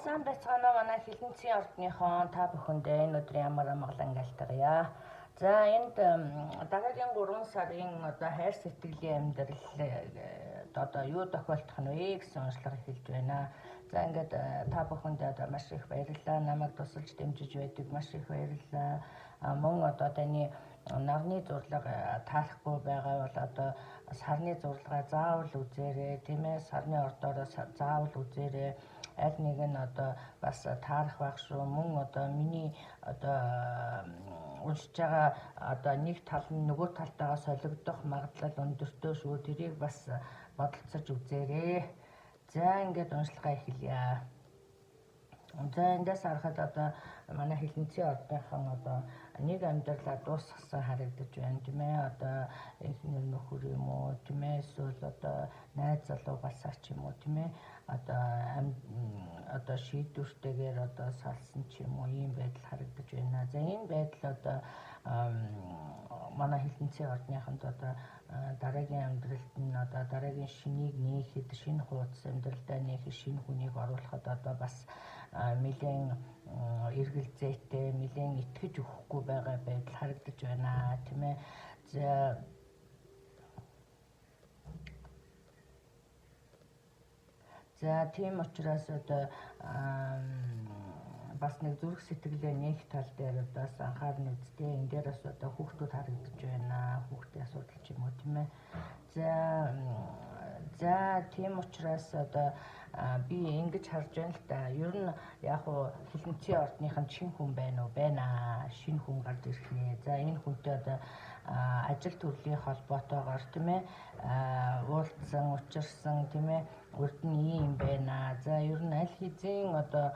сайн байцгаана манай хилэнцгийн ордныхон та бүхэндээ энэ өдрийн ямар амгалан ангалтгая. За энд дараагийн 3 сарын одоо хайр сэтгэлийн амьдрал одоо юу тохиолдох нь вэ гэсэн онцлог эхэлж байна. За ингээд та бүхэндээ одоо маш их баярлалаа. Намайг тусалж дэмжиж байдаг маш их баярлалаа. Мөн одоо таны нарны зурлага таалахгүй байгаа бол одоо сарны зурлагаа заавал үзээрэй, тийм ээ. Сарны ордоороо заавал үзээрэй. Аль нэг нь одоо бас таарах байх шүү. Мөн одоо миний одоо уншиж байгаа одоо нэг тал нь нөгөө талтайгаа солигдох магадлал өндөртэй шүү. Тэрийг бас бодолцож үзээрэй. За ингээд уншлагаа эхэлье. За эндээс харахад одоо манай хилэнцгийн ордынхан одоо нэг амьдралаа дуусгасан харагдаж байна, тийм ээ. Одоо эхнэр нөхөр юм уу, тийм ээ. Эсвэл одоо найз залуугаасаа ч юм уу, тийм ээ. Одоо шийдвэртэйгээр одоо салсан ч юм уу, ийм байдал харагдаж байна. За энэ байдал одоо манай хилэнцгийн ордныханд одоо дараагийн амьдралд нь одоо дараагийн шинийг нээхэд, шинэ хуудас амьдралдаа нээхэд, шинэ хүнийг оруулахад одоо бас нэлээд эргэлзээтэй, нэлээд итгэж өгөхгүй байгаа байдал харагдаж байна, тийм ээ. За тийм учраас одоо бас нэг зүрх сэтгэлээ нээх тал дээр одоо анхаарна үсттэй. Энэ дээр бас одоо хүүхдүүд харагдаж байна. Хүүхдийн асуудал ч юм уу, тийм ээ. За тийм учраас одоо би ингэж харж байна л да. Ер нь яг уу хилэнцгийн ордныхан шинэ хүн байна уу? Байна. Шинэ хүн гарч ирэх нэ. За энэ хүнтэй одоо ажил төрлийн холбоотойгоор, тийм ээ, уулзсан, учирсан, тийм ээ. Урд нь ийм байна. За ер нь аль хэзээ одоо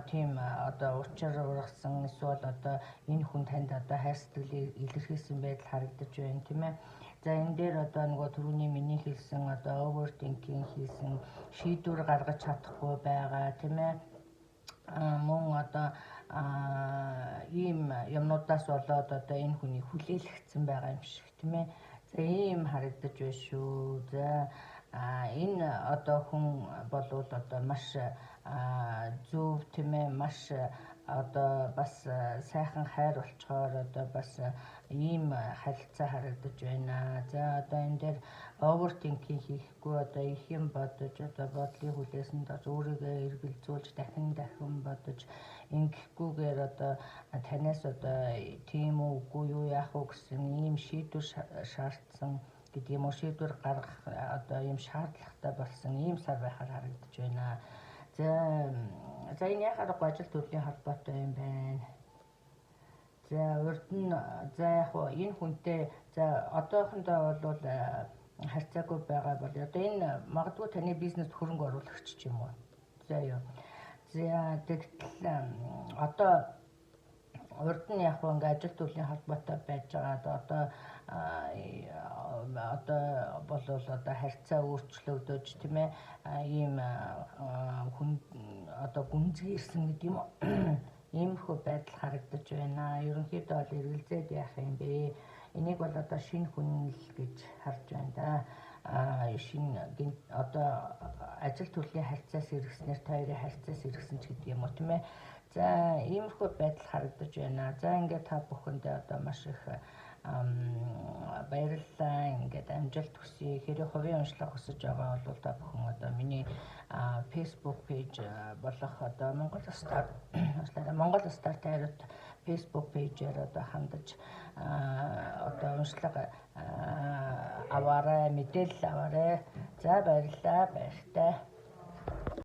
тийм одоо учир ургасан, эсвэл одоо энэ хүн танд одоо хайр сэтгэлийг илэрхийлсэн байдал харагдаж байна, тийм ээ. За энэ дээр одоо нөгөө түрүүний миний хэлсэн одоо overthinking хийсэн, шийдвэр гаргаж чадахгүй байгаа, тийм ээ. Мөн одоо ийм юмнуудаас болоод одоо энэ хүний хүлээлгцэн байгаа юм шиг, тийм ээ. За ийм харагдаж байна шүү. За энэ одоо хүн болвол одоо маш зөв, тийм ээ, маш одоо бас сайхан хайр болцохоор одоо бас ийм харилцаа харагдаж байна. За одоо энэ дээр overthinking хийхгүй одоо их юм бодож одоо бодлын хүлээсэнд өөрийгөө эргэлзүүлж дахин бодож ингэхгүйгээр одоо танаас одоо тийм үгүй юу яах вэ гэсэн ийм шийдвэр шаардсан гэдэг юм уу, шийдвэр гаргах одоо ийм шаардлагатай болсон ийм сар байхаар харагдаж байна. За энэ яхаарахгүй ажил төрлийн холбоотой юм байна. За урд нь за яг уу энэ хүнтэй за одоохондоо бол харьцаагүй байгаа бол одоо энэ магадгүй таны бизнест хөрөнгө оруулагч ч юм уу. За юу. За тэгтэл одоо урд нь яг уу ингээ ажил төрлийн холбоотой байж байгаа одоо болвол одоо харьцаа өөрчлөгдөж, тийм ээ, ийм хүн одоо гүнзгийрсэн гэдэг юм уу. Иймэрхүү байдал харагдаж байна. Ерөнхийдөө бол эргэлзээд яах юм бэ? Энийг бол одоо шинэ хүн л гэж харж байна да. Шинэ одоо ажил төрлийн харьцаас иргэснээр та хоёрын харьцаас иргэсэн ч гэдэг юм уу, тийм ээ. За иймэрхүү байдал харагдаж байна. За ингээд та бүхэндээ одоо маш их баярлалаа. Ингээд амжилт хүсье. Хэрэг хувийн уншлага хүсэж байгаа бол та бүхэн одоо миний Facebook пэйж болох одоо Монгол Стар тайрууд Facebook пэйжээр одоо хандаж одоо уншлага аваарай, мэдээлэл аваарай. За баярлалаа, баяртай.